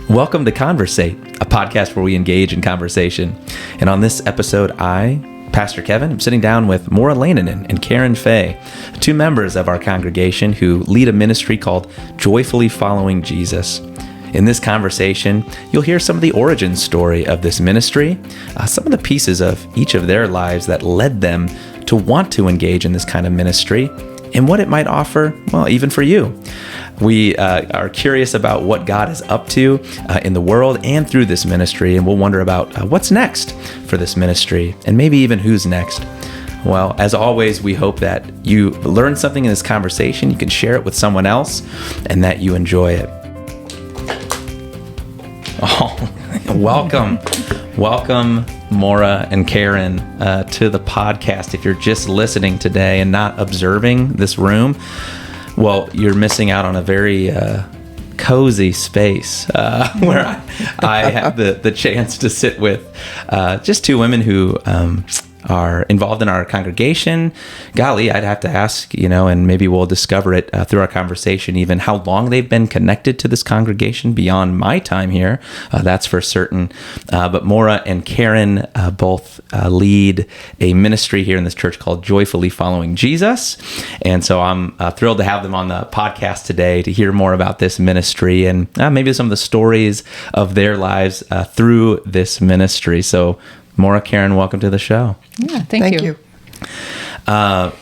Welcome to Conversate, a podcast where we engage in conversation. And on this episode, I, Pastor Kevin, am sitting down with Maura Leinonen and Karyn Fay, two members of our congregation who lead a ministry called Joyfully Following Jesus. In this conversation, you'll hear some of the origin story of this ministry, some of the pieces of each of their lives that led them to want to engage in this kind of ministry, and what it might offer, well, even for you. We are curious about what God is up to in the world and through this ministry, and we'll wonder about what's next for this ministry, and maybe even who's next. Well, as always, we hope that you learn something in this conversation, you can share it with someone else, and that you enjoy it. Oh, welcome, Maura and Karyn, to the podcast. If you're just listening today and not observing this room, well, you're missing out on a very cozy space where I have the chance to sit with just two women who are involved in our congregation. Golly, I'd have to ask, and maybe we'll discover it through our conversation, even how long they've been connected to this congregation beyond my time here. That's for certain. But Maura and Karyn both lead a ministry here in this church called Joyfully Following Jesus. And so I'm thrilled to have them on the podcast today to hear more about this ministry and maybe some of the stories of their lives through this ministry. So Maura, Karyn, welcome to the show. Yeah, thank you.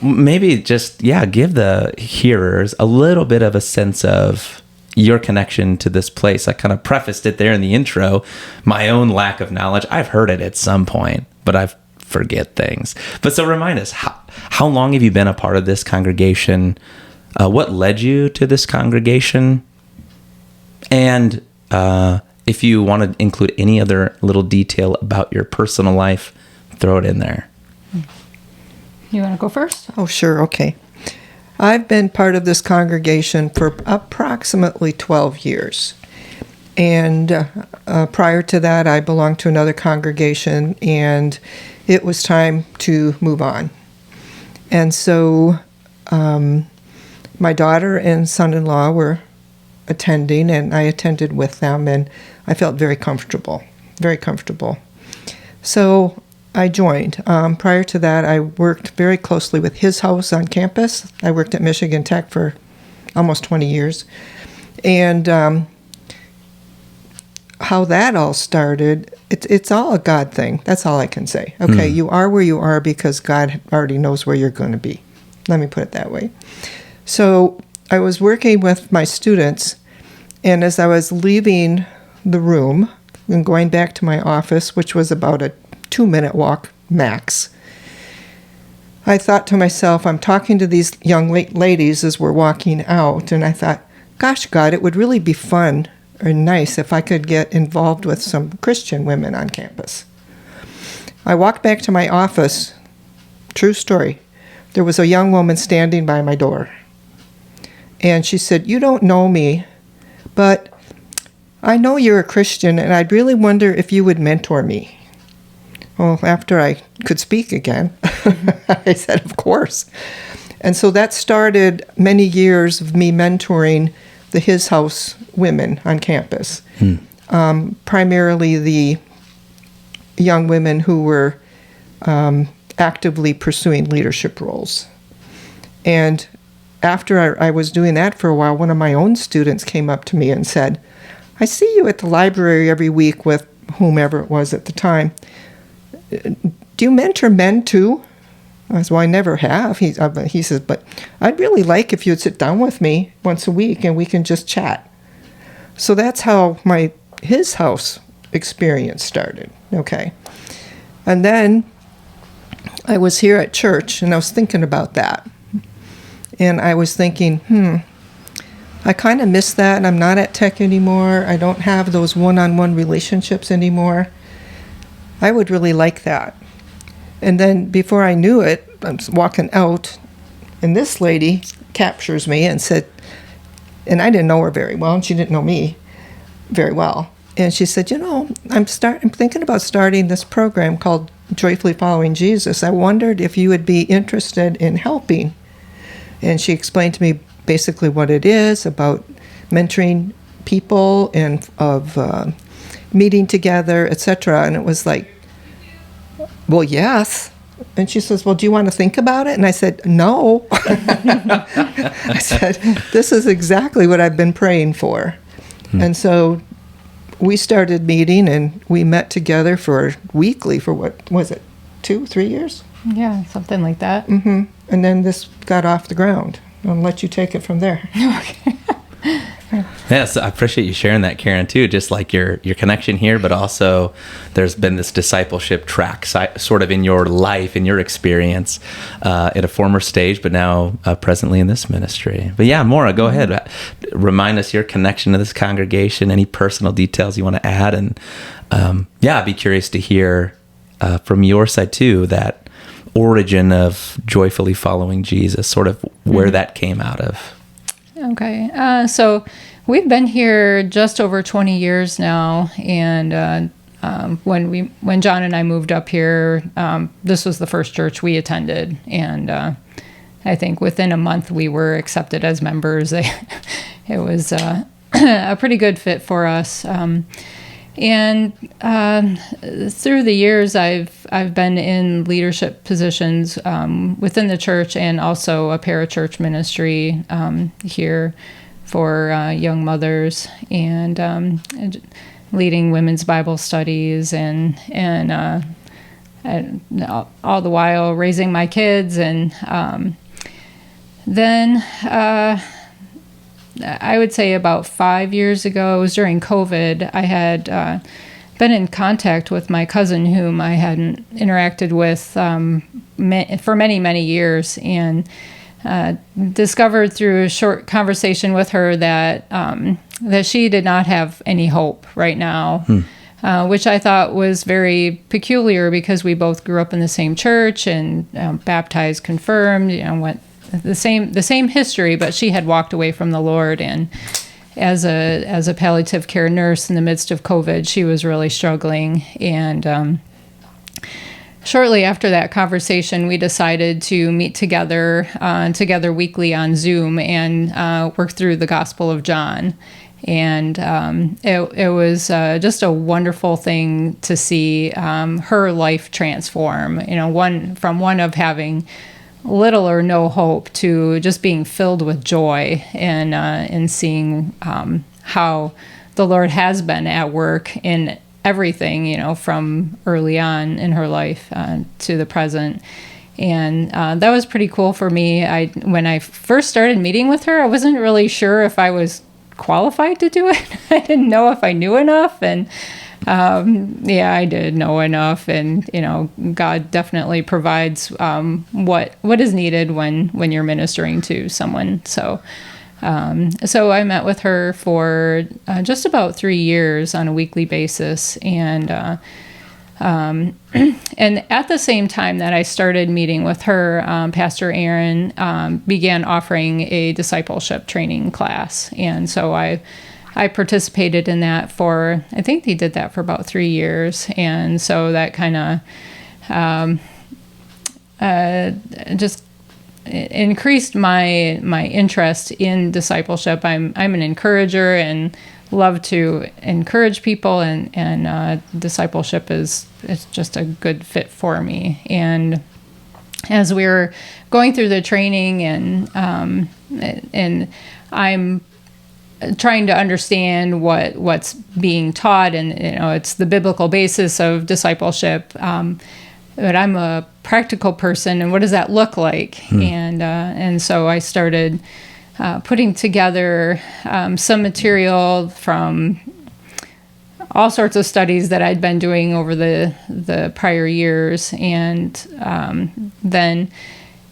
Maybe just, give the hearers a little bit of a sense of your connection to this place. I kind of prefaced it there in the intro, my own lack of knowledge. I've heard it at some point, but I forget things. But so remind us, how long have you been a part of this congregation? What led you to this congregation? And if you want to include any other little detail about your personal life, throw it in there. You want to go first? Oh, sure. Okay. I've been part of this congregation for approximately 12 years. And prior to that, I belonged to another congregation, and it was time to move on. And so my daughter and son-in-law were attending, and I attended with them, and I felt very comfortable. So I joined. Prior to that, I worked very closely with his house on campus. I worked at Michigan Tech for almost 20 years. And how that all started, it's all a God thing. That's all I can say. Okay, You are where you are because God already knows where you're going to be. Let me put it that way. So I was working with my students, and as I was leaving the room and going back to my office, which was about a 2-minute walk max, I thought to myself, I'm talking to these young ladies as we're walking out, and I thought, gosh, God, it would really be fun or nice if I could get involved with some Christian women on campus. I walked back to my office. True story. There was a young woman standing by my door. And she said, "You don't know me, but I know you're a Christian, and I'd really wonder if you would mentor me." Well, after I could speak again, I said, of course. And so that started many years of me mentoring the His House women on campus, primarily the young women who were actively pursuing leadership roles. And after I was doing that for a while, one of my own students came up to me and said, "I see you at the library every week with whomever it was at the time. Do you mentor men too?" I said, "Well, I never have." He says, "But I'd really like if you'd sit down with me once a week and we can just chat." So that's how my His House experience started. Okay. And then I was here at church, and I was thinking about that. And I was thinking, I kind of miss that. I'm not at Tech anymore. I don't have those one-on-one relationships anymore. I would really like that. And then before I knew it, I was walking out, and this lady captures me and said, and I didn't know her very well, and she didn't know me very well. And she said, I'm thinking about starting this program called Joyfully Following Jesus. I wondered if you would be interested in helping. And she explained to me basically what it is, about mentoring people and of meeting together, etc. And it was like, well, yes. And she says, well, do you want to think about it? And I said, no. I said, this is exactly what I've been praying for. And so we started meeting, and we met together for weekly for what was it, 2-3 years? Yeah, something like that. And then this got off the ground. I'll let you take it from there. Yes, I appreciate you sharing that, Karyn, too. Just like your connection here, but also there's been this discipleship track sort of in your life, in your experience at a former stage, but now presently in this ministry. But yeah, Maura, go ahead. Remind us your connection to this congregation, any personal details you want to add. And I'd be curious to hear from your side, too, that origin of joyfully following Jesus, sort of where that came out of. Okay, so we've been here just over 20 years now, and when John and I moved up here, this was the first church we attended, and I think within a month we were accepted as members. It was a pretty good fit for us, and through the years I've been in leadership positions within the church, and also a parachurch ministry here for young mothers, and leading women's Bible studies, and all the while raising my kids. And then I would say about 5 years ago, it was during COVID, I had been in contact with my cousin, whom I hadn't interacted with for many, many years, and discovered through a short conversation with her that that she did not have any hope right now, which I thought was very peculiar, because we both grew up in the same church and baptized, confirmed, went the same history, but she had walked away from the Lord, and as a palliative care nurse in the midst of COVID, she was really struggling. And shortly after that conversation, we decided to meet together weekly on Zoom and work through the Gospel of John. And it was just a wonderful thing to see her life transform. One of having little or no hope to just being filled with joy, and seeing how the Lord has been at work in everything, from early on in her life to the present. And that was pretty cool for me. When I first started meeting with her, I wasn't really sure if I was qualified to do it. I didn't know if I knew enough, and I did know enough, and God definitely provides what is needed when you're ministering to someone. So I met with her for just about 3 years on a weekly basis, and and at the same time that I started meeting with her, Pastor Aaron began offering a discipleship training class, and so I participated in that for, I think he did that for about 3 years. And so that kind of just increased my interest in discipleship. I'm an encourager and love to encourage people, and discipleship is just a good fit for me. And as we were going through the training, and I'm trying to understand what's being taught, and it's the biblical basis of discipleship, but I'm a practical person, and what does that look like? And so I started putting together some material from all sorts of studies that I'd been doing over the prior years, and then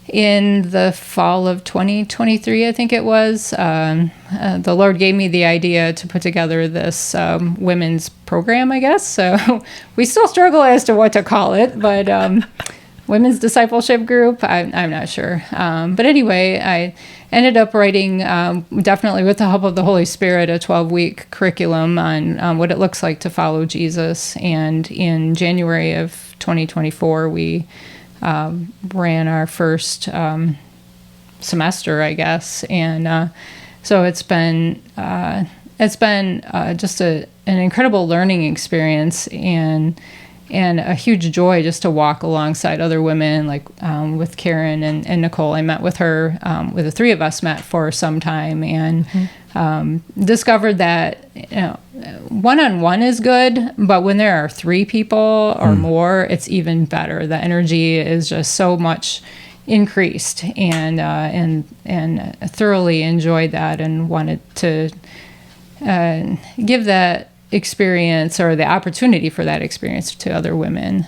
in the fall of 2023, I think it was, the Lord gave me the idea to put together this women's program, I guess. So we still struggle as to what to call it, but women's discipleship group, I'm not sure. But anyway, I ended up writing, definitely with the help of the Holy Spirit, a 12-week curriculum on what it looks like to follow Jesus. And in January of 2024, we ran our first semester, I guess, and so it's been it's been just an incredible learning experience, and a huge joy just to walk alongside other women, like with Karen and Nicole. I met with her, with the three of us met for some time, and discovered that, one-on-one is good, but when there are three people or more, it's even better. The energy is just so much increased, and thoroughly enjoyed that, and wanted to give that experience, or the opportunity for that experience, to other women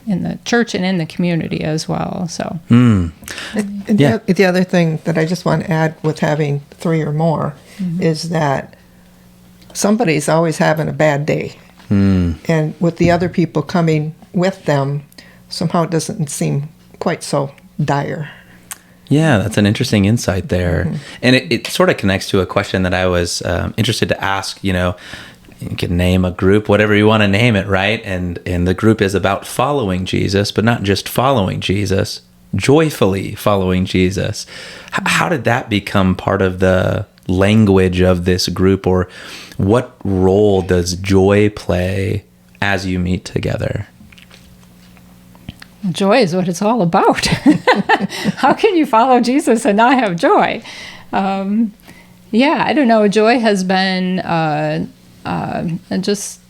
in the church and in the community as well. So, the other thing that I just want to add with having three or more is that somebody's always having a bad day, and with the other people coming with them, somehow it doesn't seem quite so dire. Yeah, that's an interesting insight there. And it sort of connects to a question that I was interested to ask. You can name a group, whatever you want to name it, right? And the group is about following Jesus, but not just following Jesus, joyfully following Jesus. How did that become part of the language of this group, or what role does joy play as you meet together? Joy is what it's all about. How can you follow Jesus and not have joy? I don't know. Joy has been just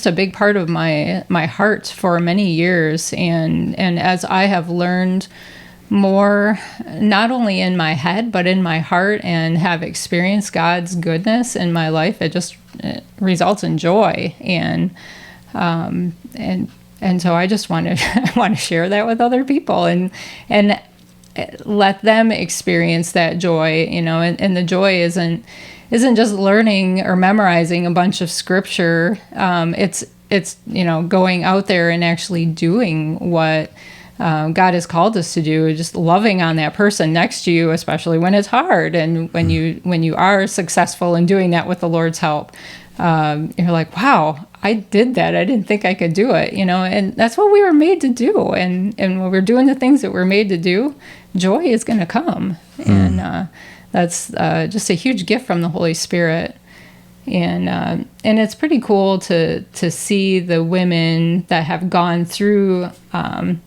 a big part of my heart for many years, and as I have learned more, not only in my head but in my heart, and have experienced God's goodness in my life, it results in joy, and so I just want to share that with other people, and let them experience that joy, and the joy isn't just learning or memorizing a bunch of scripture. It's going out there and actually doing what God has called us to do, just loving on that person next to you, especially when it's hard, and when you are successful in doing that with the Lord's help. You're like, wow, I did that. I didn't think I could do it, and that's what we were made to do. And when we're doing the things that we're made to do, joy is going to come. And that's just a huge gift from the Holy Spirit. And it's pretty cool to see the women that have gone through the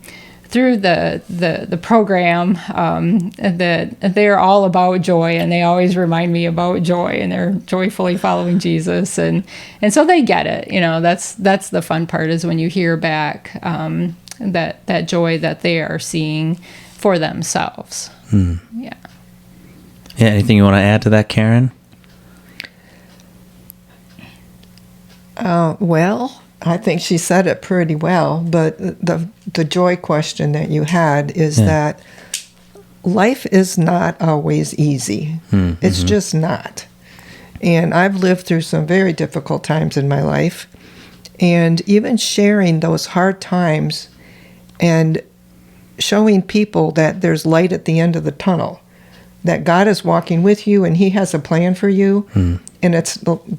program, that they're all about joy, and they always remind me about joy, and they're joyfully following Jesus, and so they get it. That's the fun part, is when you hear back that joy that they are seeing for themselves. Yeah, anything you want to add to that, Karen? Well, I think she said it pretty well, but the joy question that you had is that life is not always easy. It's just not. And I've lived through some very difficult times in my life, and even sharing those hard times and showing people that there's light at the end of the tunnel, that God is walking with you and he has a plan for you. And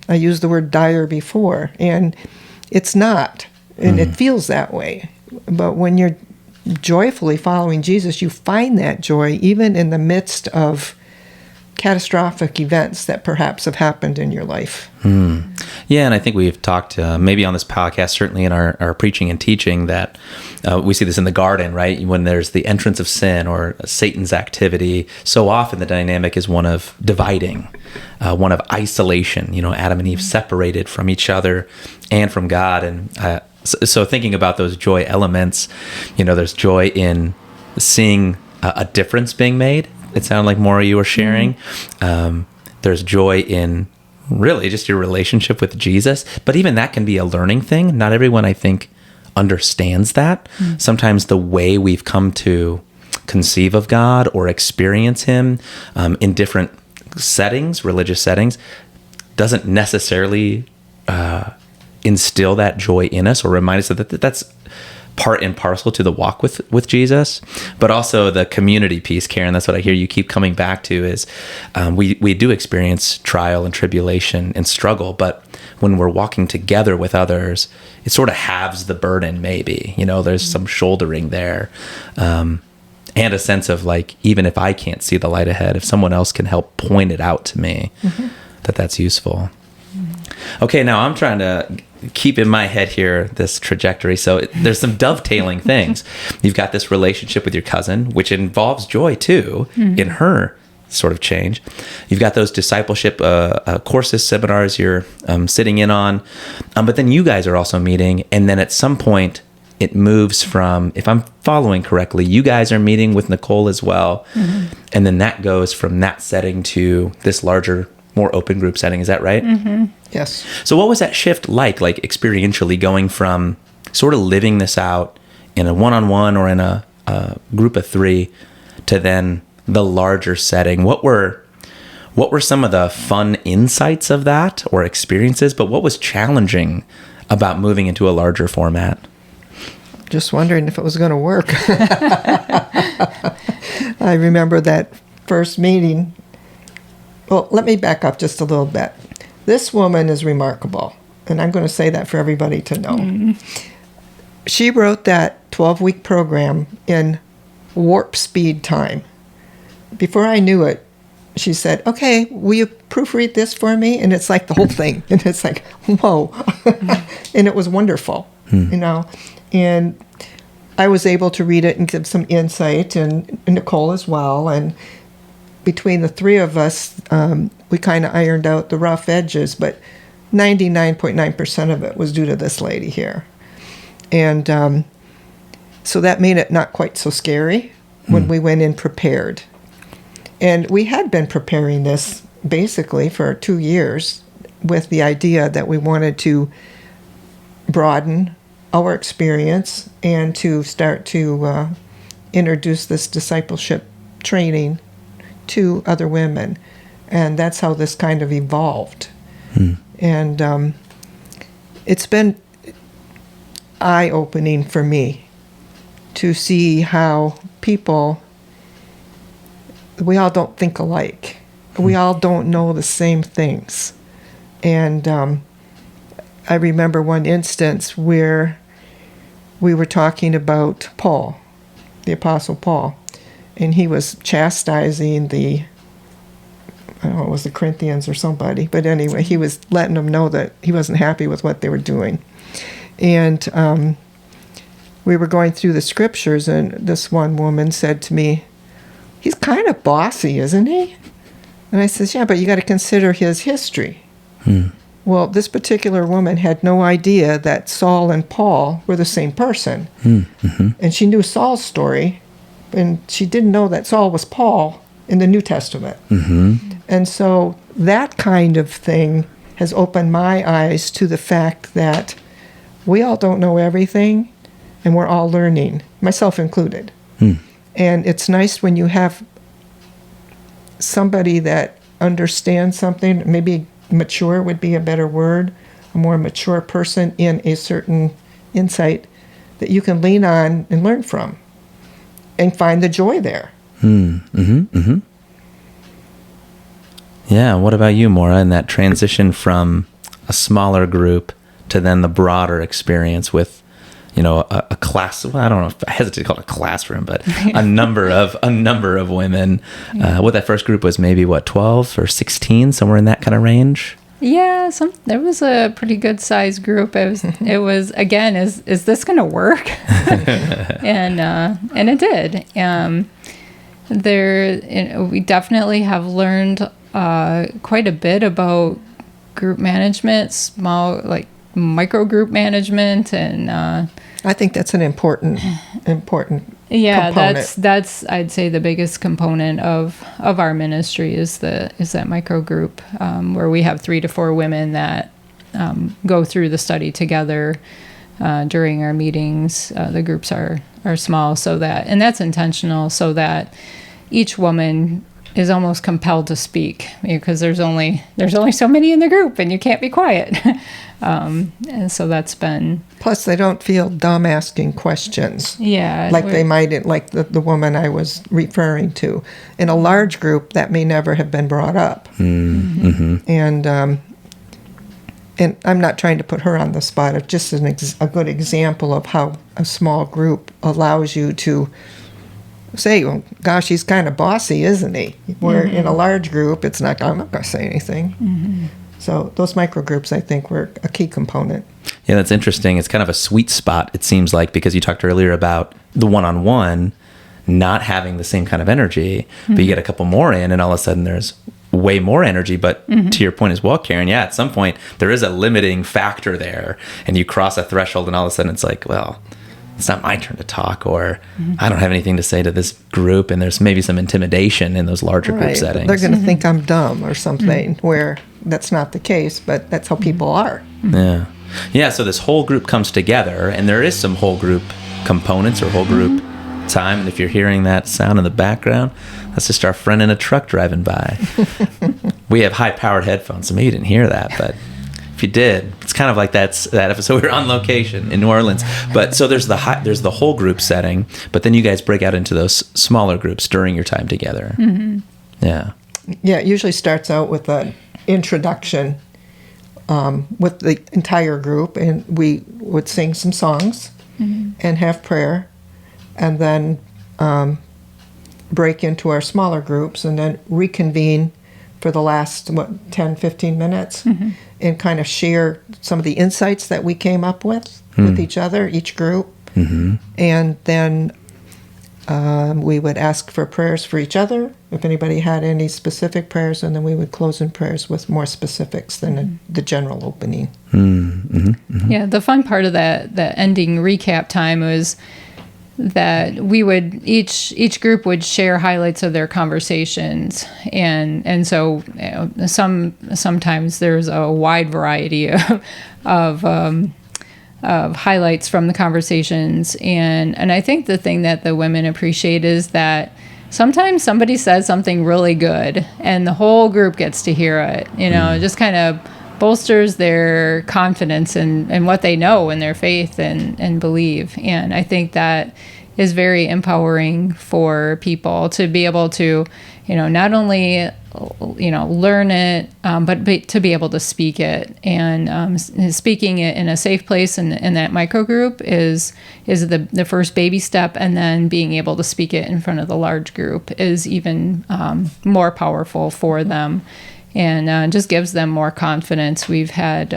I used the word dire before, and it's not, and it feels that way. But when you're joyfully following Jesus, you find that joy even in the midst of catastrophic events that perhaps have happened in your life. Yeah, and I think we've talked maybe on this podcast, certainly in our preaching and teaching, that we see this in the garden, right? When there's the entrance of sin or Satan's activity, so often the dynamic is one of dividing, one of isolation. Adam and Eve separated from each other and from God. And so thinking about those joy elements, there's joy in seeing a difference being made. It sounded like, Maura, you were sharing. There's joy in really just your relationship with Jesus. But even that can be a learning thing. Not everyone, I think, understands that. Sometimes the way we've come to conceive of God or experience him in different settings, religious settings, doesn't necessarily instill that joy in us or remind us that that's part and parcel to the walk with Jesus. But also the community piece, Karen, that's what I hear you keep coming back to, is we do experience trial and tribulation and struggle, but when we're walking together with others, it sort of halves the burden, maybe. There's some shouldering there, and a sense of, like, even if I can't see the light ahead, if someone else can help point it out to me, that's useful. Okay, now I'm trying to keep in my head here this trajectory. So there's some dovetailing things. You've got this relationship with your cousin, which involves Joy too, in her sort of change. You've got those discipleship courses, seminars you're sitting in on. But then you guys are also meeting. And then at some point, it moves from, if I'm following correctly, you guys are meeting with Nicole as well. And then that goes from that setting to this larger, more open group setting. Is that right? Yes. So what was that shift like experientially, going from sort of living this out in a one-on-one or in a group of 3 to then the larger setting? What were some of the fun insights of that or experiences, but what was challenging about moving into a larger format? Just wondering if it was going to work. I remember that first meeting. Well, let me back up just a little bit. This woman is remarkable, and I'm going to say that for everybody to know. She wrote that 12-week program in warp speed time. Before I knew it, she said, okay, will you proofread this for me? And it's like the whole thing. And it's like, whoa. And it was wonderful, And I was able to read it and give some insight, and Nicole as well. And between the 3 of us, we kind of ironed out the rough edges, but 99.9% of it was due to this lady here. And so that made it not quite so scary when we went in prepared. And we had been preparing this basically for 2 years with the idea that we wanted to broaden our experience and to start to introduce this discipleship training to other women. And that's how this kind of evolved. And it's been eye-opening for me to see how people, we all don't think alike. We all don't know the same things. And I remember one instance where we were talking about Paul, the Apostle Paul, and he was chastising I don't know, it was the Corinthians or somebody, but anyway, he was letting them know that he wasn't happy with what they were doing. And we were going through the scriptures, and this one woman said to me, he's kind of bossy, isn't he? And I said, yeah, but you got to consider his history. Well, this particular woman had no idea that Saul and Paul were the same person. And she knew Saul's story, and she didn't know that Saul was Paul in the New Testament. And so that kind of thing has opened my eyes to the fact that we all don't know everything, and we're all learning, myself included. And it's nice when you have somebody that understands something, maybe mature would be a better word, a more mature person in a certain insight that you can lean on and learn from and find the joy there. Yeah, what about you, Maura, in that transition from a smaller group to then the broader experience with, a class? Well, I don't know if I hesitate to call it a classroom, but a number of women. What that first group was, maybe 12 or 16, somewhere in that kind of range. Yeah, there was a pretty good sized group. It was again, is this going to work? and it did. We definitely have learned quite a bit about group management, small micro group management, and I think that's an important yeah, component. that's I'd say the biggest component of our ministry is that micro group, where we have 3 to 4 women that go through the study together during our meetings. The groups are small, and that's intentional, so that each woman is almost compelled to speak, because there's only so many in the group, and you can't be quiet. And so that's been. Plus, they don't feel dumb asking questions. Yeah, like they might, like the woman I was referring to. In a large group, that may never have been brought up. And I'm not trying to put her on the spot. It's just a good example of how a small group allows you to say, well, gosh, he's kind of bossy, isn't he? Where in a large group, it's not, I'm not going to say anything. So those microgroups, I think, were a key component. Yeah, that's interesting. It's kind of a sweet spot, it seems like, because you talked earlier about the one-on-one not having the same kind of energy, but you get a couple more in, and all of a sudden there's way more energy. But to your point as well, Karyn, yeah, at some point there is a limiting factor there, and you cross a threshold, and all of a sudden it's like, well, it's not my turn to talk, or I don't have anything to say to this group, and there's maybe some intimidation in those larger group settings. They're going to think I'm dumb or something, where that's not the case, but that's how people are. Yeah, so this whole group comes together, and there is some whole group components or whole group time, and if you're hearing that sound in the background, that's just our friend in a truck driving by. We have high-powered headphones, so maybe you didn't hear that, but if you did, it's kind of like that episode. We were on location in New Orleans. But so there's the whole group setting, but then you guys break out into those smaller groups during your time together. Yeah, it usually starts out with an introduction with the entire group, and we would sing some songs and have prayer, and then break into our smaller groups, and then reconvene for the last 10, 15 minutes, and kind of share some of the insights that we came up with each other, each group. And then we would ask for prayers for each other, if anybody had any specific prayers, and then we would close in prayers with more specifics than the general opening. Yeah, the fun part of that ending recap time was that we would each group would share highlights of their conversations, and so sometimes there's a wide variety of highlights from the conversations, and I think the thing that the women appreciate is that sometimes somebody says something really good and the whole group gets to hear it. It just kind of bolsters their confidence in what they know and their faith and believe. And I think that is very empowering for people to be able to, not only, learn it, but to be able to speak it. And speaking it in a safe place in that microgroup is the first baby step. And then being able to speak it in front of the large group is even more powerful for them. And just gives them more confidence. We've had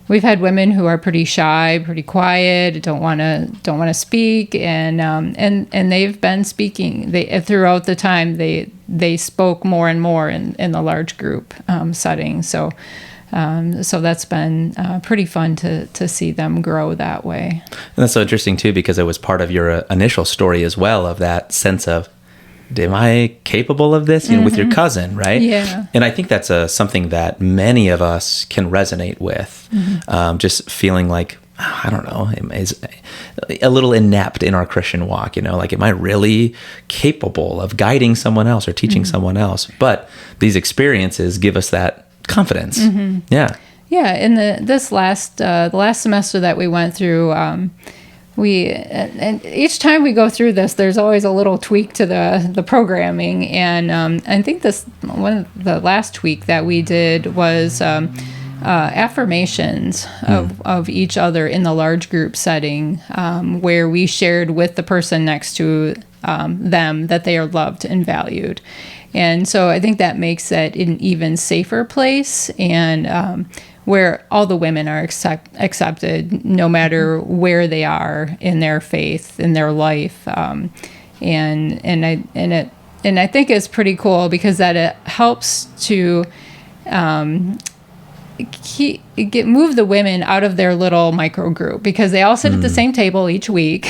women who are pretty shy, pretty quiet, don't want to speak, and they've been speaking. Throughout the time they spoke more and more in the large group setting. So that's been pretty fun to see them grow that way. And that's so interesting too, because it was part of your initial story as well, of that sense of, am I capable of this? With your cousin, right? Yeah. And I think that's something that many of us can resonate with. Just feeling like, I don't know, is a little inept in our Christian walk. Like, am I really capable of guiding someone else or teaching someone else? But these experiences give us that confidence. Yeah. Yeah. In the last semester that we went through, and each time we go through this, there's always a little tweak to the programming, and I think one of the last tweak that we did was affirmations of each other in the large group setting, where we shared with the person next to them that they are loved and valued. And so I think that makes it an even safer place, and where all the women are accepted, no matter where they are in their faith, in their life, and I think it's pretty cool because that it helps to move the women out of their little micro group, because they all sit at the same table each week,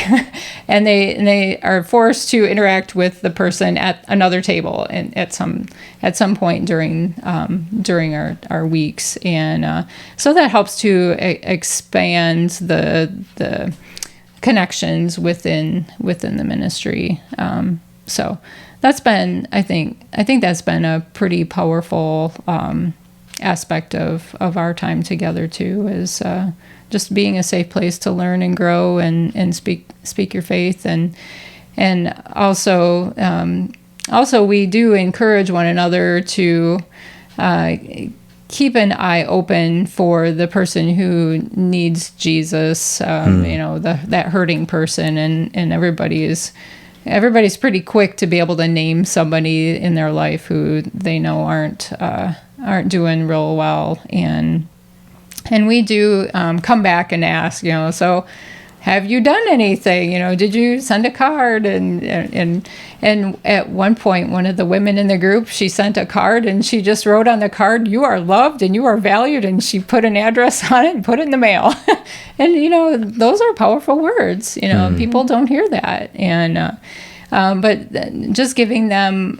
and they are forced to interact with the person at another table and at some point during our weeks, and so that helps to expand the connections within the ministry. So that's been, I think that's been a pretty powerful aspect of our time together too, is just being a safe place to learn and grow and speak your faith, and also we do encourage one another to keep an eye open for the person who needs Jesus, that hurting person, and everybody's pretty quick to be able to name somebody in their life who they know aren't doing real well, and we do come back and ask, so have you done anything? Did you send a card? And at one point, one of the women in the group, she sent a card, and she just wrote on the card, "You are loved and you are valued," and she put an address on it and put it in the mail. And those are powerful words. People don't hear that, and but just giving them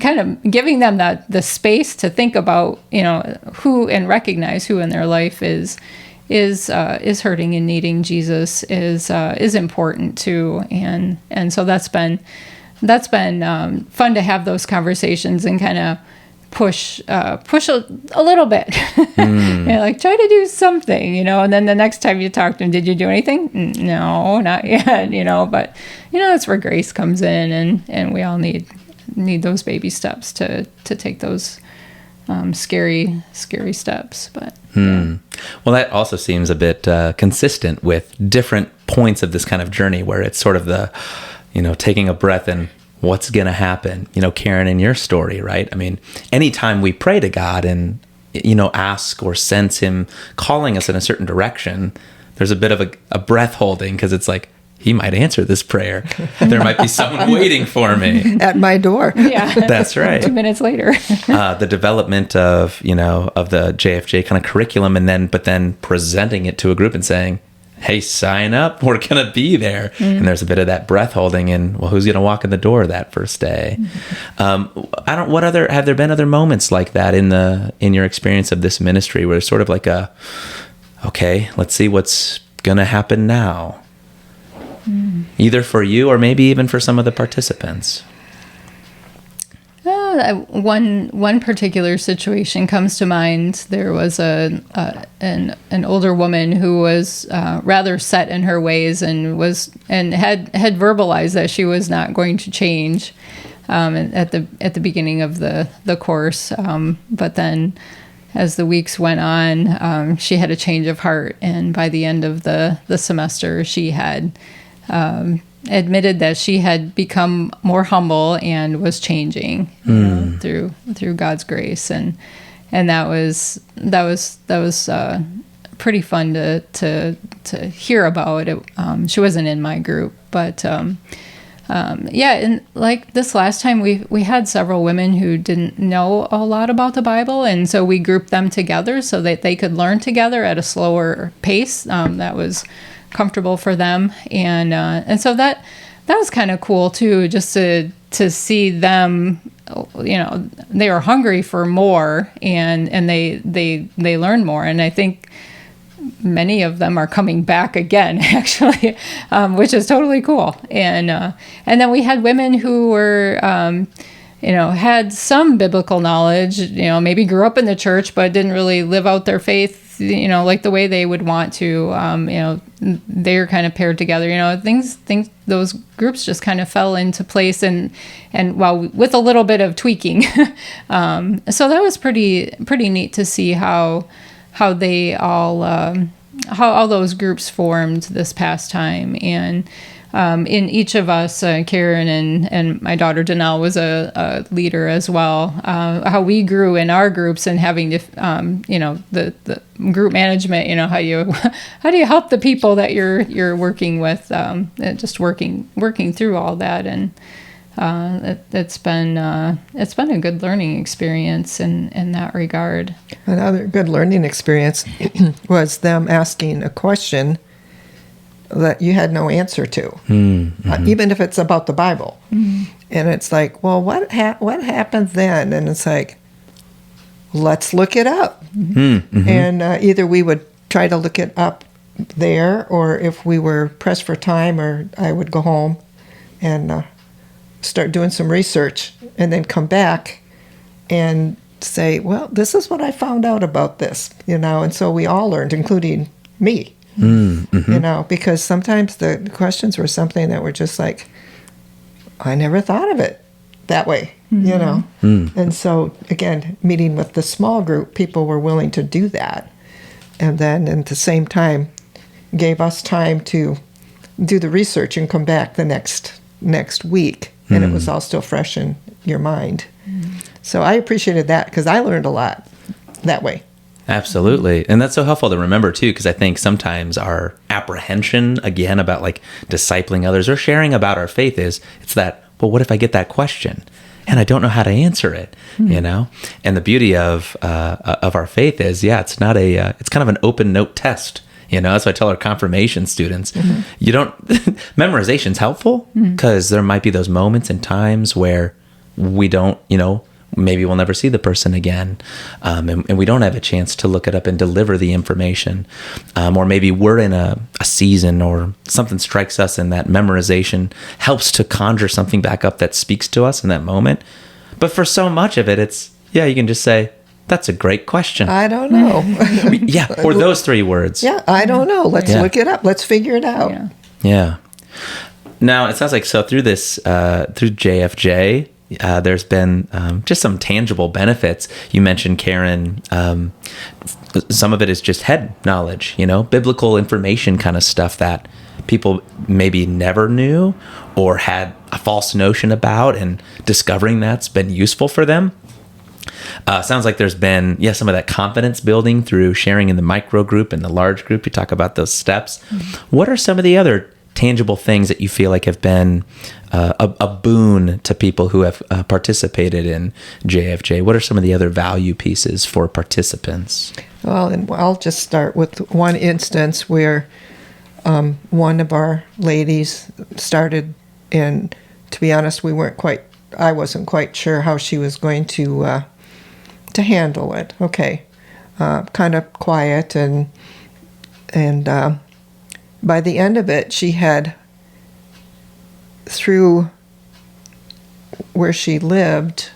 kind of giving them the space to think about who, and recognize who in their life is hurting and needing Jesus is important too, and so that's been fun to have those conversations and kind of push a little bit, like try to do something, and then the next time you talk to them, did you do anything? No, not yet, but that's where grace comes in, and we all need those baby steps to take those scary steps, but yeah. Well, that also seems a bit consistent with different points of this kind of journey, where it's sort of the taking a breath and what's gonna happen. Karyn, in your story, right? I mean, anytime we pray to God and ask or sense him calling us in a certain direction, there's a bit of a breath holding, because it's like, he might answer this prayer. There might be someone waiting for me at my door. Yeah, that's right. 2 minutes later. The development of the JFJ kind of curriculum, but then presenting it to a group and saying, "Hey, sign up. We're gonna be there." And there's a bit of that breath holding, and who's gonna walk in the door that first day? Have there been other moments like that in your experience of this ministry, where it's sort of like okay, let's see what's gonna happen now? Either for you or maybe even for some of the participants. One particular situation comes to mind. There was an older woman who was rather set in her ways and had verbalized that she was not going to change at the beginning of the course. But then, as the weeks went on, she had a change of heart, and by the end of the semester, she had admitted that she had become more humble and was changing through God's grace, and that was pretty fun to hear about. She wasn't in my group, but and like this last time, we had several women who didn't know a lot about the Bible, and so we grouped them together so that they could learn together at a slower pace. That was comfortable for them, and so that was kind of cool too, just to see them. They were hungry for more, and they learned more, and I think many of them are coming back again, actually, which is totally cool. And then we had women who were had some biblical knowledge, maybe grew up in the church but didn't really live out their faith like the way they would want to. They're kind of paired together. Things those groups just kind of fell into place, and well, with a little bit of tweaking. So that was pretty neat to see how they all how all those groups formed this past time. And in each of us, Karyn and my daughter Danelle was a leader as well. How we grew in our groups, and having to the group management. How do you help the people that you're working with? Just working through all that, and it's been a good learning experience in that regard. Another good learning experience was them asking a question that you had no answer to, even if it's about the Bible. And it's like, well, what happened then? And it's like, let's look it up. And either we would try to look it up there, or if we were pressed for time, or I would go home and start doing some research, and then come back and say, well, this is what I found out about this, and so we all learned, including me. Because sometimes the questions were something that were just like, I never thought of it that way, And so, again, meeting with the small group, people were willing to do that. And then at the same time, gave us time to do the research and come back the next week. And it was all still fresh in your mind. So I appreciated that because I learned a lot that way. Absolutely. And that's so helpful to remember too, because I think sometimes our apprehension again about like discipling others or sharing about our faith it's that, well, what if I get that question and I don't know how to answer it, you know? And the beauty of our faith is, it's not it's kind of an open note test. You know, that's what I tell our confirmation students. You don't, memorization's helpful because there might be those moments and times where we don't, maybe we'll never see the person again. And we don't have a chance to look it up and deliver the information. Or maybe we're in a season or something strikes us and that memorization helps to conjure something back up that speaks to us in that moment. But for so much of it, it's, you can just say, that's a great question. I don't know. Or those 3 words. Yeah, I don't know. Let's look it up. Let's figure it out. Yeah. Now, it sounds like through this, through JFJ, there's been just some tangible benefits. You mentioned, Karyn, some of it is just head knowledge, biblical information kind of stuff that people maybe never knew or had a false notion about, and discovering that's been useful for them. Sounds like there's been, some of that confidence building through sharing in the micro group and the large group. You talk about those steps. What are some of the other tangible things that you feel like have been a boon to people who have participated in JFJ? What are some of the other value pieces for participants? Well, and I'll just start with one instance where one of our ladies started, and to be honest, I wasn't quite sure how she was going to handle it. Okay, kind of quiet, and by the end of it, she had, through where she lived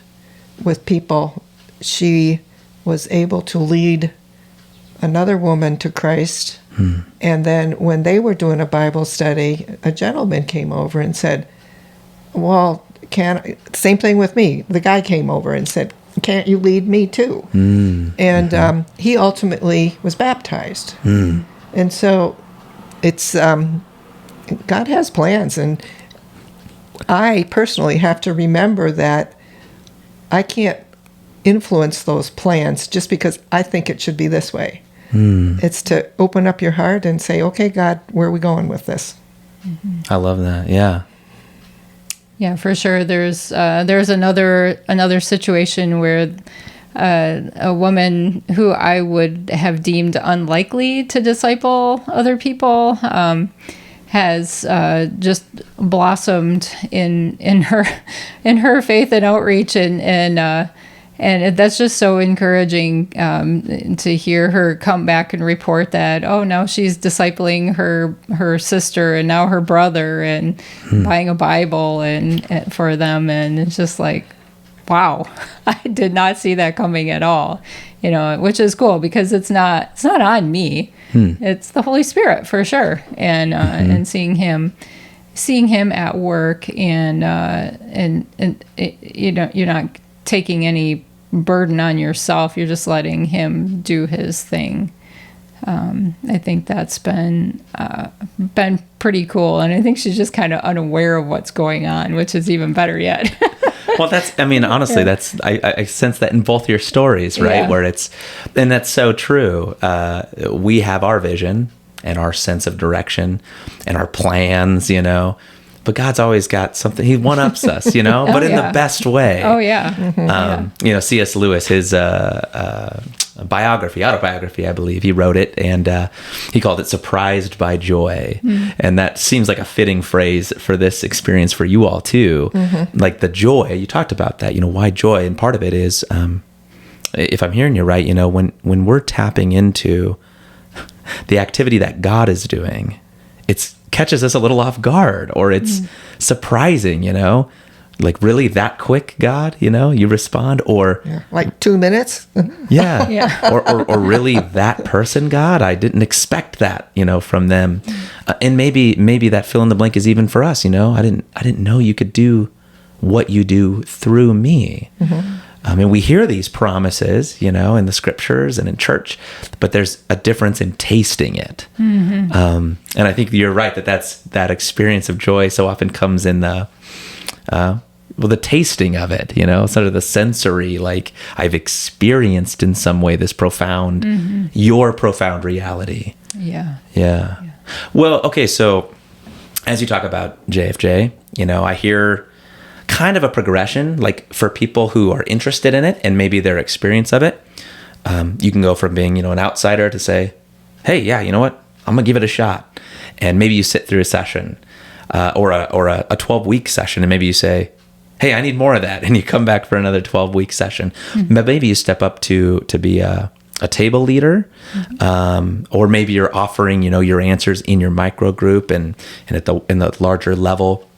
with people, she was able to lead another woman to Christ. And then when they were doing a Bible study, a gentleman came over and said, well, same thing with me. The guy came over and said, can't you lead me too? And he ultimately was baptized. And so it's, God has plans. And I personally have to remember that I can't influence those plans just because I think it should be this way. It's to open up your heart and say, okay, God, where are we going with this? I love that. Yeah. Yeah, for sure. There's another situation where a woman who I would have deemed unlikely to disciple other people has just blossomed in her faith and outreach, and that's just so encouraging to hear her come back and report that, oh, now she's discipling her sister and now her brother and buying a Bible and for them. And it's just like, wow, I did not see that coming at all, which is cool because it's not on me. It's the Holy Spirit for sure. And seeing him at work and you're not taking any burden on yourself. You're just letting him do his thing. I think that's been pretty cool. And I think she's just kind of unaware of what's going on, which is even better yet. Well, honestly, I sense that in both your stories, right? Yeah. Where and that's so true. We have our vision and our sense of direction and our plans, but God's always got something. He one-ups us, but in the best way. Oh, yeah. C.S. Lewis, his autobiography, I believe, he wrote it, and he called it Surprised by Joy. And that seems like a fitting phrase for this experience for you all, too. Like the joy, you talked about that, why joy? And part of it is, if I'm hearing you right, when we're tapping into the activity that God is doing, it catches us a little off guard, or it's surprising, like, really that quick, God, you respond, or like 2 minutes. or really that person, God, I didn't expect that, from them. And maybe that fill in the blank is even for us, I didn't know you could do what you do through me. And we hear these promises, in the scriptures and in church, but there's a difference in tasting it. And I think you're right that that experience of joy so often comes in the, the tasting of it, sort of the sensory, like I've experienced in some way this profound, your profound reality. Yeah. Well, okay. So as you talk about JFJ, I hear kind of a progression, like for people who are interested in it and maybe their experience of it. You can go from being, an outsider to say, hey, yeah, you know what? I'm gonna give it a shot. And maybe you sit through a session, or a 12-week session, and maybe you say, hey, I need more of that, and you come back for another 12-week session. But maybe you step up to be a table leader, or maybe you're offering, your answers in your micro group and in the larger level.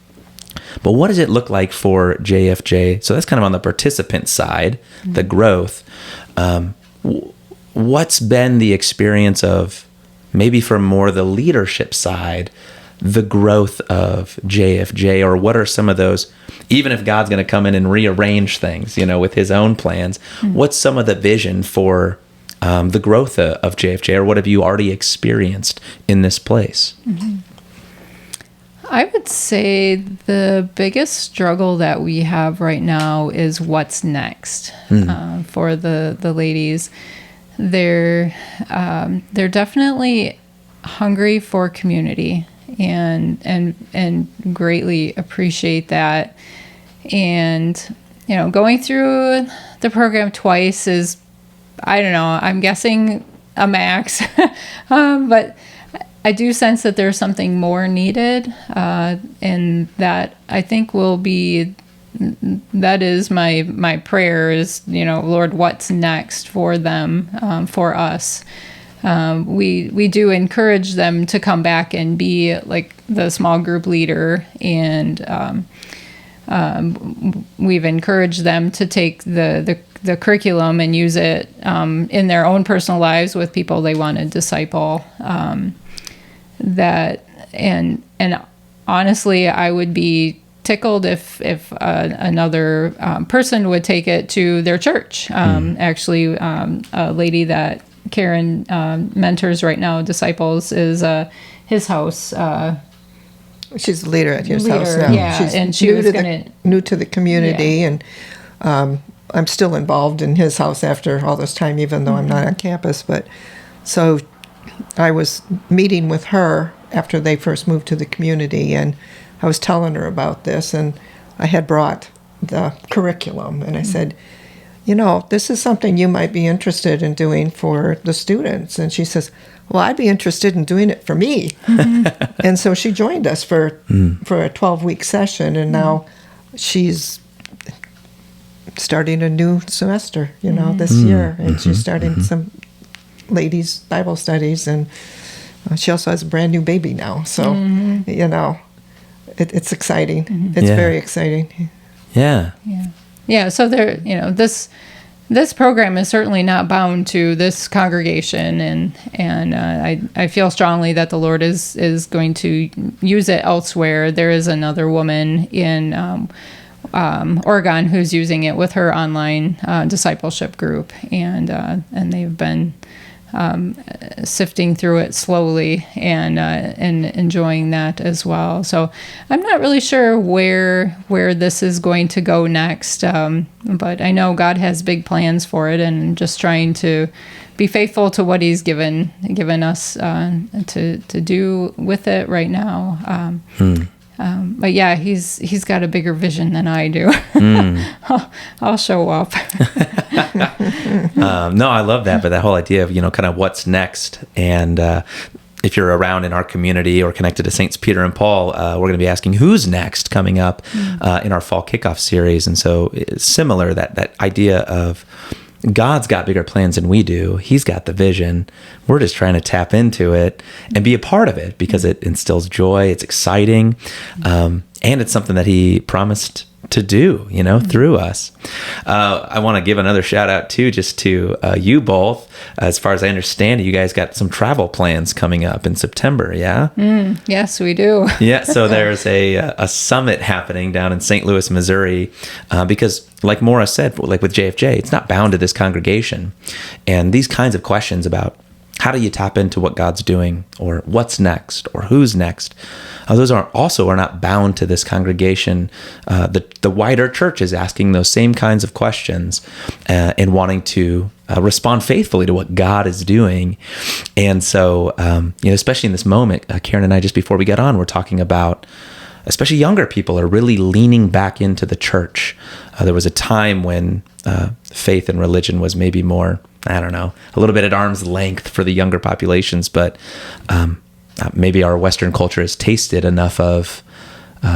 But what does it look like for JFJ? So that's kind of on the participant side, the growth. What's been the experience of, maybe from more the leadership side, the growth of JFJ, or what are some of those, even if God's going to come in and rearrange things, with his own plans, what's some of the vision for the growth of JFJ, or what have you already experienced in this place? I would say the biggest struggle that we have right now is what's next for the ladies. They're definitely hungry for community and greatly appreciate that. And going through the program twice is, I don't know, I'm guessing a max, but I do sense that there's something more needed, and that I think will be, that is my prayer is, Lord, what's next for them, for us. We do encourage them to come back and be like the small group leader, and we've encouraged them to take the curriculum and use it in their own personal lives with people they want to disciple. That and honestly, I would be tickled if another person would take it to their church. Actually, a lady that Karen mentors right now, disciples, is his house. She's the leader at his house now. Yeah, she's and she was new to the community, and I'm still involved in his house after all this time, even though I'm not on campus. But so I was meeting with her after they first moved to the community, and I was telling her about this, and I had brought the curriculum, and I said, this is something you might be interested in doing for the students. And she says, well, I'd be interested in doing it for me. And so she joined us for a 12-week session, and now she's starting a new semester, this year, and she's starting some ladies' Bible studies, and she also has a brand new baby now. So, it's exciting. It's very exciting. Yeah. So there, this program is certainly not bound to this congregation, and I feel strongly that the Lord is going to use it elsewhere. There is another woman in Oregon who's using it with her online discipleship group, and they've been sifting through it slowly and enjoying that as well. So I'm not really sure where this is going to go next, but I know God has big plans for it, and just trying to be faithful to what He's given us to do with it right now. But yeah, he's got a bigger vision than I do. I'll show up. No, I love that. But that whole idea of, kind of what's next. And if you're around in our community or connected to Saints Peter and Paul, we're going to be asking who's next coming up in our fall kickoff series. And so it's similar, that idea of God's got bigger plans than we do. He's got the vision. We're just trying to tap into it and be a part of it because it instills joy. It's exciting. And it's something that He promised to do, through us. I want to give another shout out too, just to you both. As far as I understand it, you guys got some travel plans coming up in September, yeah? Yes, we do. Yeah, so there's a summit happening down in St. Louis, Missouri, because like Maura said, like with JFJ, it's not bound to this congregation. And these kinds of questions about how do you tap into what God's doing, or what's next, or who's next? Those are not bound to this congregation. The wider church is asking those same kinds of questions and wanting to respond faithfully to what God is doing. And so, especially in this moment, Karen and I, just before we got on, we're talking about, especially younger people are really leaning back into the church. There was a time when faith and religion was maybe more, I don't know, a little bit at arm's length for the younger populations, but maybe our Western culture has tasted enough of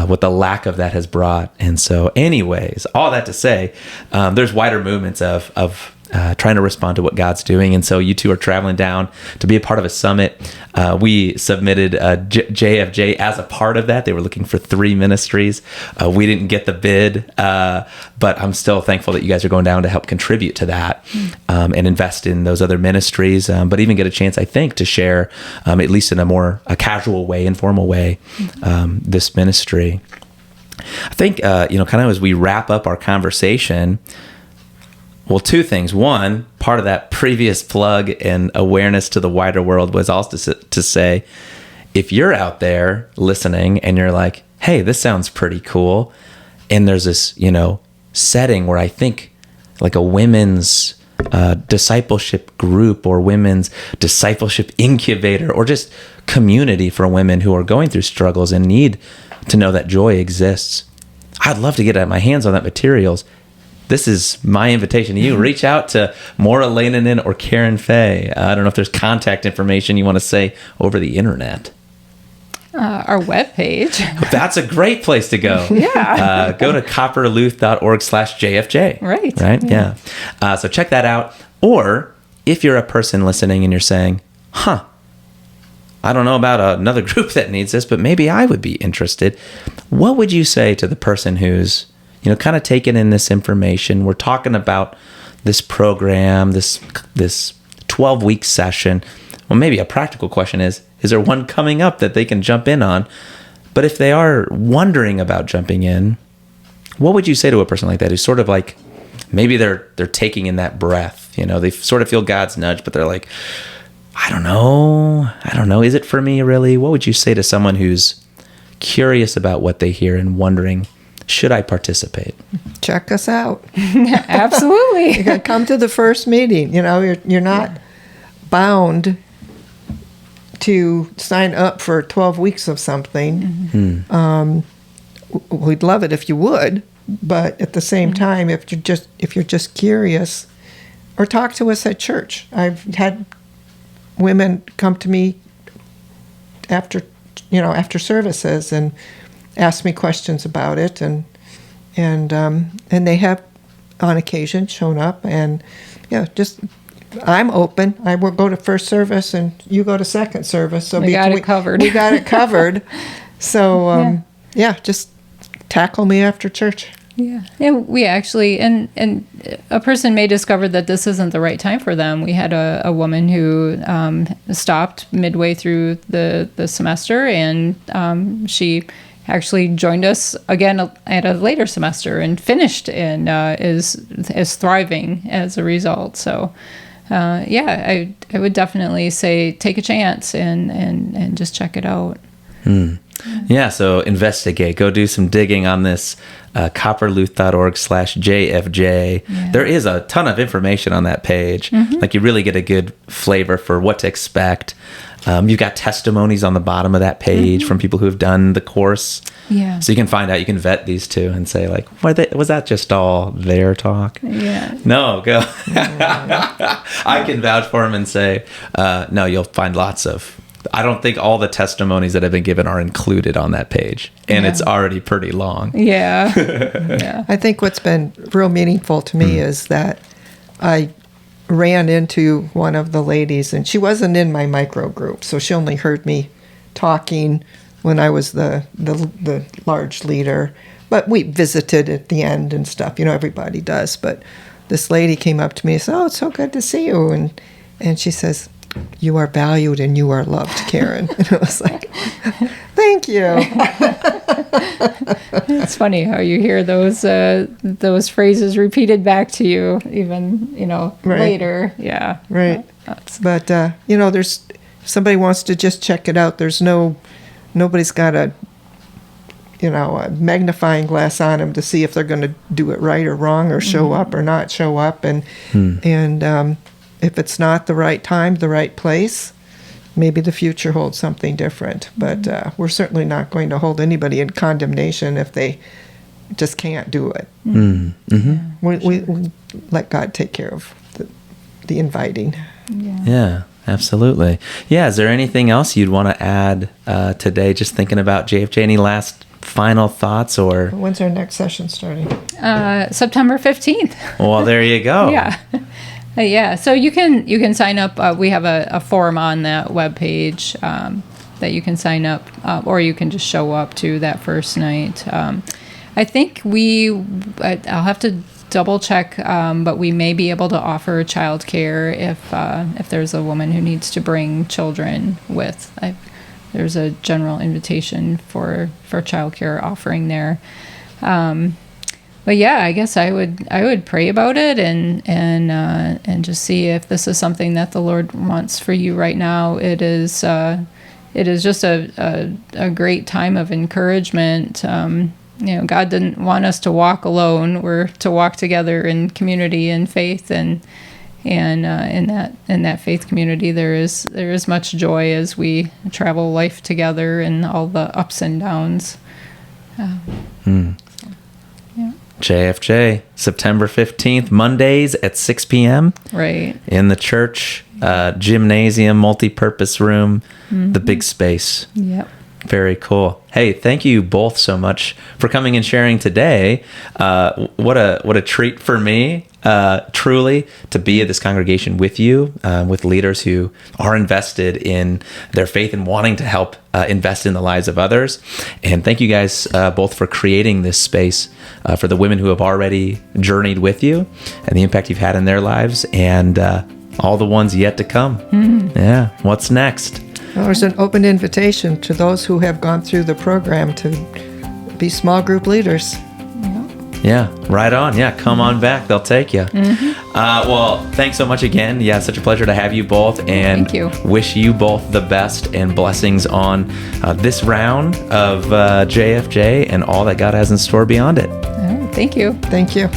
what the lack of that has brought. And so anyways, all that to say, there's wider movements of trying to respond to what God's doing. And so you two are traveling down to be a part of a summit. We submitted JFJ as a part of that. They were looking for 3 ministries. We didn't get the bid, but I'm still thankful that you guys are going down to help contribute to that and invest in those other ministries, but even get a chance, I think, to share, at least in a casual way, informal way, this ministry. I think, kind of as we wrap up our conversation, well, 2 things. One, part of that previous plug and awareness to the wider world was also to say, if you're out there listening and you're like, hey, this sounds pretty cool, and there's this, setting where I think like a women's discipleship group or women's discipleship incubator or just community for women who are going through struggles and need to know that joy exists, I'd love to get my hands on that materials. This is my invitation to you. Reach out to Maura Leinonen or Karen Fay. I don't know if there's contact information you want to say over the internet. Our webpage. That's a great place to go. Yeah. Go to copperluth.org/JFJ. Right. Yeah. So check that out. Or if you're a person listening and you're saying, I don't know about another group that needs this, but maybe I would be interested. What would you say to the person who's kind of taking in this information? We're talking about this program, this 12-week session. Well, maybe a practical question is there one coming up that they can jump in on? But if they are wondering about jumping in, what would you say to a person like that who's sort of like, maybe they're taking in that breath, they sort of feel God's nudge, but they're like, I don't know. Is it for me really? What would you say to someone who's curious about what they hear and wondering, should I participate? Check us out. Absolutely. You can come to the first meeting. You're not bound to sign up for 12 weeks of something. Mm-hmm. We'd love it if you would, but at the same time, if you're just curious, or talk to us at church. I've had women come to me after services and ask me questions about it, and they have on occasion shown up, and I'm open. I will go to first service and you go to second service. So we got it covered. We got it covered. So just tackle me after church. Yeah, and we actually, and a person may discover that this isn't the right time for them. We had a woman who stopped midway through the semester, and she actually joined us again at a later semester and finished, and is thriving as a result. So, I would definitely say take a chance and just check it out. Yeah, so investigate. Go do some digging on this, copperluth.org/JFJ. Yeah. There is a ton of information on that page. Mm-hmm. Like, you really get a good flavor for what to expect. You've got testimonies on the bottom of that page from people who have done the course. Yeah. So you can find out, you can vet these two and say, like, was that just all their talk? Yeah. No, go. I can vouch for them and say, no, you'll find lots of... I don't think all the testimonies that have been given are included on that page, and it's already pretty long. Yeah. Yeah. I think what's been real meaningful to me is that I ran into one of the ladies, and she wasn't in my micro group, so she only heard me talking when I was the large leader. But we visited at the end and stuff. Everybody does. But this lady came up to me and said, "Oh, it's so good to see you," and she says, "You are valued and you are loved, Karen." And it was like, thank you. It's funny how you hear those phrases repeated back to you, even right. later. Yeah. Right. But there's if somebody wants to just check it out. There's nobody's got a magnifying glass on them to see if they're going to do it right or wrong or show up or not show up. And if it's not the right time, the right place, maybe the future holds something different. But we're certainly not going to hold anybody in condemnation if they just can't do it. We let God take care of the inviting. Yeah, absolutely. Yeah, is there anything else you'd want to add today, just thinking about JFJ? Any last final thoughts? Or when's our next session starting? September 15th. Well, there you go. Yeah, so you can sign up. We have a form on that webpage that you can sign up, or you can just show up to that first night. I think I'll have to double check, but we may be able to offer childcare if there's a woman who needs to bring children with. There's a general invitation for childcare offering there. But yeah, I guess I would pray about it and just see if this is something that the Lord wants for you right now. It is just a great time of encouragement. God didn't want us to walk alone. We're to walk together in community and faith, and in that faith community there is much joy as we travel life together and all the ups and downs. JFJ, September 15th, Mondays at 6 p.m. Right. In the church, gymnasium, multi-purpose room, the big space. Yep. Very cool. Hey, thank you both so much for coming and sharing today. What a treat for me, truly, to be at this congregation with you, with leaders who are invested in their faith and wanting to help invest in the lives of others. And thank you guys both for creating this space for the women who have already journeyed with you and the impact you've had in their lives, and all the ones yet to come. Yeah. What's next? Well, there's an open invitation to those who have gone through the program to be small group leaders. Yeah, right on. Yeah, come on back. They'll take you. Well, thanks so much again. Yeah, such a pleasure to have you both. And thank you. Wish you both the best and blessings on this round of JFJ and all that God has in store beyond it. All right, thank you. Thank you.